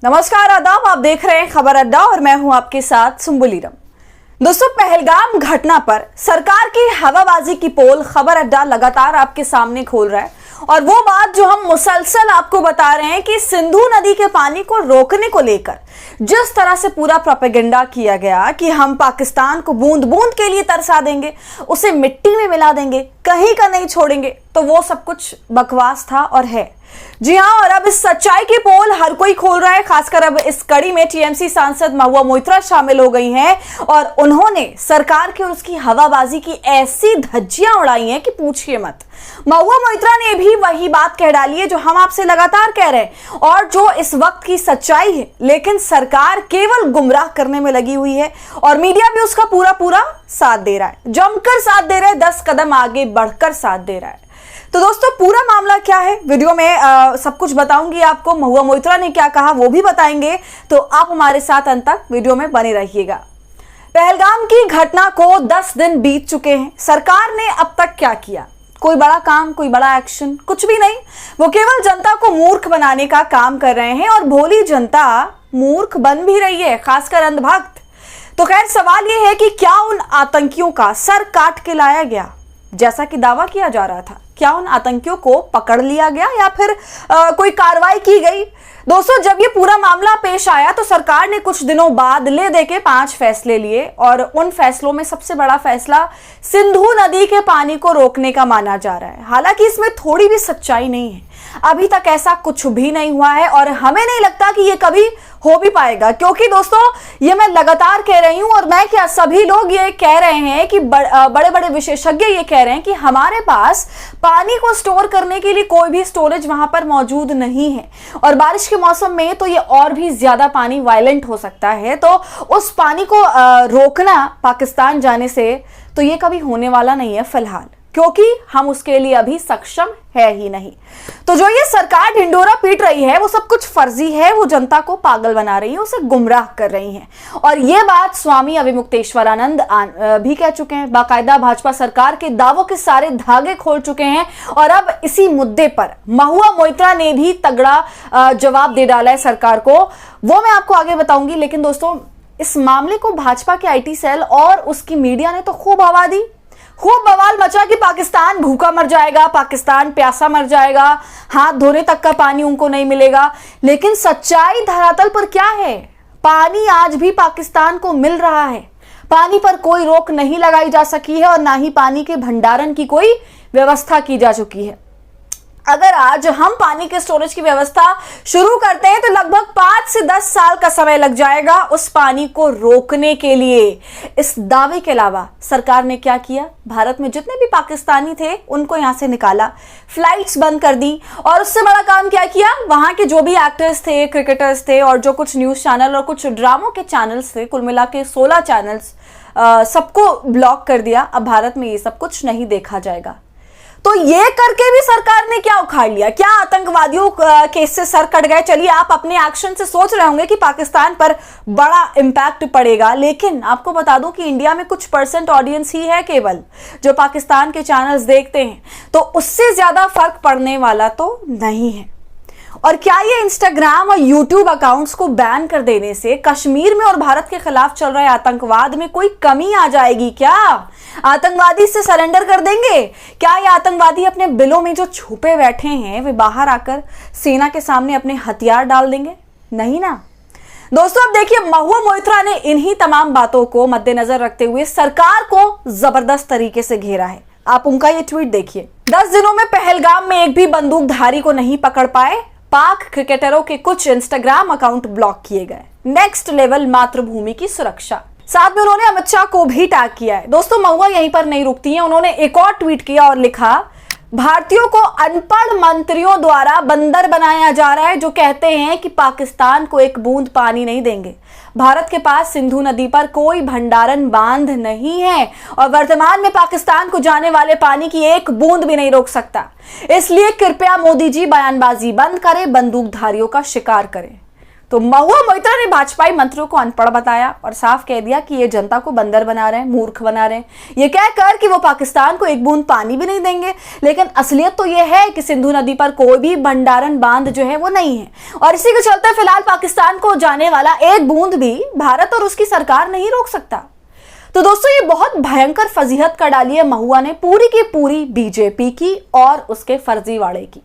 नमस्कार, आदाब। आप देख रहे हैं खबर अड्डा और मैं हूं आपके साथ सुम्बुलीरम। दोस्तों, पहलगाम घटना पर सरकार की हवाबाजी की पोल खबर अड्डा लगातार आपके सामने खोल रहा है और वो बात जो हम मुसलसल आपको बता रहे हैं कि सिंधु नदी के पानी को रोकने को लेकर जिस तरह से पूरा प्रोपेगेंडा किया गया कि हम पाकिस्तान को बूंद बूंद के लिए तरसा देंगे, उसे मिट्टी में मिला देंगे, कहीं का नहीं छोड़ेंगे, तो वो सब कुछ बकवास था और है। जी हां, और अब इस सच्चाई की पोल हर कोई खोल रहा है। खासकर अब इस कड़ी में टीएमसी सांसद महुआ मोइत्रा शामिल हो गई हैं और उन्होंने सरकार के और उसकी हवाबाजी की ऐसी धज्जियां उड़ाई हैं कि पूछिए मत। महुआ मोइत्रा ने भी वही बात कह डाली है जो हम आपसे लगातार कह रहे हैं और जो इस वक्त की सच्चाई है, लेकिन सरकार केवल गुमराह करने में लगी हुई है और मीडिया भी उसका पूरा साथ दे रहा है, जमकर साथ दे रहा है, 10 कदम आगे बढ़कर साथ दे रहा है। तो दोस्तों, पूरा मामला क्या है वीडियो में सब कुछ बताऊंगी आपको। महुआ मोइत्रा ने क्या कहा वो भी बताएंगे, तो आप हमारे साथ अंत तक वीडियो में बने रहिएगा। पहलगाम की घटना को 10 दिन बीत चुके हैं। सरकार ने अब तक क्या किया? कोई बड़ा काम, कोई बड़ा एक्शन, कुछ भी नहीं। वो केवल जनता को मूर्ख बनाने का काम कर रहे हैं और भोली जनता मूर्ख बन भी रही है, खासकर अंधभक्त। तो खैर, सवाल यह है कि क्या उन आतंकियों का सर काट के लाया गया जैसा कि दावा किया जा रहा था? क्या उन आतंकियों को पकड़ लिया गया या फिर कोई कार्रवाई की गई? दोस्तों, जब ये पूरा मामला पेश आया तो सरकार ने कुछ दिनों बाद ले दे के 5 फैसले लिए और उन फैसलों में सबसे बड़ा फैसला सिंधु नदी के पानी को रोकने का माना जा रहा है। हालांकि इसमें थोड़ी भी सच्चाई नहीं है। अभी तक ऐसा कुछ भी नहीं हुआ है और हमें नहीं लगता कि ये कभी हो भी पाएगा, क्योंकि दोस्तों ये मैं लगातार कह रही हूं और मैं क्या सभी लोग ये कह रहे हैं कि बड़े बड़े विशेषज्ञ ये कह रहे हैं कि हमारे पास पानी को स्टोर करने के लिए कोई भी स्टोरेज वहां पर मौजूद नहीं है और बारिश के मौसम में तो ये और भी ज्यादा पानी वायलेंट हो सकता है। तो उस पानी को रोकना पाकिस्तान जाने से तो ये कभी होने वाला नहीं है फिलहाल, क्योंकि हम उसके लिए अभी सक्षम है ही नहीं। तो जो ये सरकार ढिंडोरा पीट रही है वो सब कुछ फर्जी है, वो जनता को पागल बना रही है, उसे गुमराह कर रही है। और ये बात स्वामी अविमुक्तेश्वरानंद भी कह चुके हैं। बाकायदा भाजपा सरकार के दावों के सारे धागे खोल चुके हैं और अब इसी मुद्दे पर महुआ मोइत्रा ने भी तगड़ा जवाब दे डाला है सरकार को। वो मैं आपको आगे बताऊंगी, लेकिन दोस्तों इस मामले को भाजपा के आईटी सेल और उसकी मीडिया ने तो खूब हवा दी, खूब बवाल मचा कि पाकिस्तान भूखा मर जाएगा, पाकिस्तान प्यासा मर जाएगा, हाथ धोने तक का पानी उनको नहीं मिलेगा। लेकिन सच्चाई धरातल पर क्या है? पानी आज भी पाकिस्तान को मिल रहा है। पानी पर कोई रोक नहीं लगाई जा सकी है और ना ही पानी के भंडारण की कोई व्यवस्था की जा चुकी है। अगर आज हम पानी के स्टोरेज की व्यवस्था शुरू करते हैं तो लगभग 5 से 10 साल का समय लग जाएगा उस पानी को रोकने के लिए। इस दावे के अलावा सरकार ने क्या किया? भारत में जितने भी पाकिस्तानी थे उनको यहां से निकाला, फ्लाइट्स बंद कर दी और उससे बड़ा काम क्या किया? वहां के जो भी एक्टर्स थे, क्रिकेटर्स थे और जो कुछ न्यूज चैनल और कुछ ड्रामों के चैनल्स थे, कुल मिला के 16 चैनल्स, सबको ब्लॉक कर दिया। अब भारत में ये सब कुछ नहीं देखा जाएगा। तो ये करके भी सरकार ने क्या उखाड़ लिया? क्या आतंकवादियों के इससे सर कट गए? चलिए, आप अपने एक्शन से सोच रहे होंगे कि पाकिस्तान पर बड़ा इंपैक्ट पड़ेगा, लेकिन आपको बता दूं कि इंडिया में कुछ % ऑडियंस ही है केवल जो पाकिस्तान के चैनल्स देखते हैं, तो उससे ज्यादा फर्क पड़ने वाला तो नहीं है। और क्या ये इंस्टाग्राम और यूट्यूब अकाउंट्स को बैन कर देने से कश्मीर में और भारत के खिलाफ चल रहे आतंकवाद में कोई कमी आ जाएगी? क्या आतंकवादी से सरेंडर कर देंगे? क्या ये आतंकवादी अपने बिलों में जो छुपे बैठे हैं वे बाहर आकर सेना के सामने अपने हथियार डाल देंगे? नहीं ना। दोस्तों, अब देखिए, महुआ मोइत्रा ने इन्हीं तमाम बातों को मद्देनजर रखते हुए सरकार को जबरदस्त तरीके से घेरा है। आप उनका ये ट्वीट देखिए। 10 दिनों में पहलगाम में एक भी बंदूकधारी को नहीं पकड़ पाए, पाक क्रिकेटरों के कुछ इंस्टाग्राम अकाउंट ब्लॉक किए गए, नेक्स्ट लेवल मातृभूमि की सुरक्षा। साथ में उन्होंने अमित शाह को भी टैग किया है। दोस्तों, महुआ यहीं पर नहीं रुकती हैं, उन्होंने एक और ट्वीट किया और लिखा, भारतीयों को अनपढ़ मंत्रियों द्वारा बंदर बनाया जा रहा है जो कहते हैं कि पाकिस्तान को एक बूंद पानी नहीं देंगे। भारत के पास सिंधु नदी पर कोई भंडारण बांध नहीं है और वर्तमान में पाकिस्तान को जाने वाले पानी की एक बूंद भी नहीं रोक सकता। इसलिए कृपया मोदी जी बयानबाजी बंद करें, बंदूकधारियों का शिकार करें। तो महुआ मोइत्रा ने भाजपाई मंत्रियों को अनपढ़ बताया और साफ कह दिया कि ये जनता को बंदर बना रहे हैं, मूर्ख बना रहे हैं। ये कहकर कि वो पाकिस्तान को एक बूंद पानी भी नहीं देंगे, लेकिन असलियत तो ये है कि सिंधु नदी पर कोई भी भंडारण बांध जो है वो नहीं है, और इसी के चलते फिलहाल पाकिस्तान को जाने वाला एक बूंद भी भारत और उसकी सरकार नहीं रोक सकता। तो दोस्तों, ये बहुत भयंकर फजीहत कर डाली है महुआ ने पूरी की पूरी बीजेपी की और उसके फर्जीवाड़े की।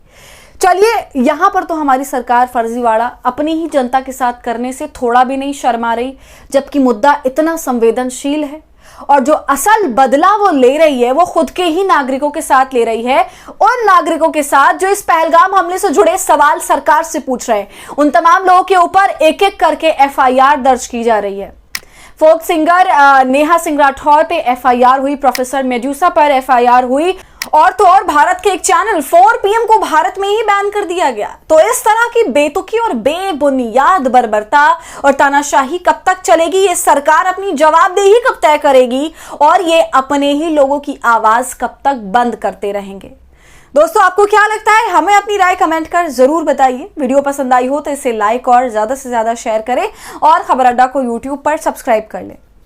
चलिए, यहां पर तो हमारी सरकार फर्जीवाड़ा अपनी ही जनता के साथ करने से थोड़ा भी नहीं शर्मा रही, जबकि मुद्दा इतना संवेदनशील है और जो असल बदला वो ले रही है वो खुद के ही नागरिकों के साथ ले रही है, उन नागरिकों के साथ जो इस पहलगाम हमले से जुड़े सवाल सरकार से पूछ रहे हैं। उन तमाम लोगों के ऊपर एक एक करके एफआईआर दर्ज की जा रही है। फोक सिंगर नेहा सिंह राठौर पे एफआईआर हुई, प्रोफेसर मेड्यूसा पर एफआईआर हुई, और तो और भारत के एक चैनल 4 PM को भारत में ही बैन कर दिया गया। तो इस तरह की बेतुकी और बेबुनियाद बर्बरता और तानाशाही कब तक चलेगी? ये सरकार अपनी जवाबदेही कब तय करेगी और ये अपने ही लोगों की आवाज कब तक बंद करते रहेंगे? दोस्तों, आपको क्या लगता है? हमें अपनी राय कमेंट कर जरूर बताइए। वीडियो पसंद आई हो तो इसे लाइक और ज्यादा से ज्यादा शेयर करें और खबर अड्डा को YouTube पर सब्सक्राइब कर लें।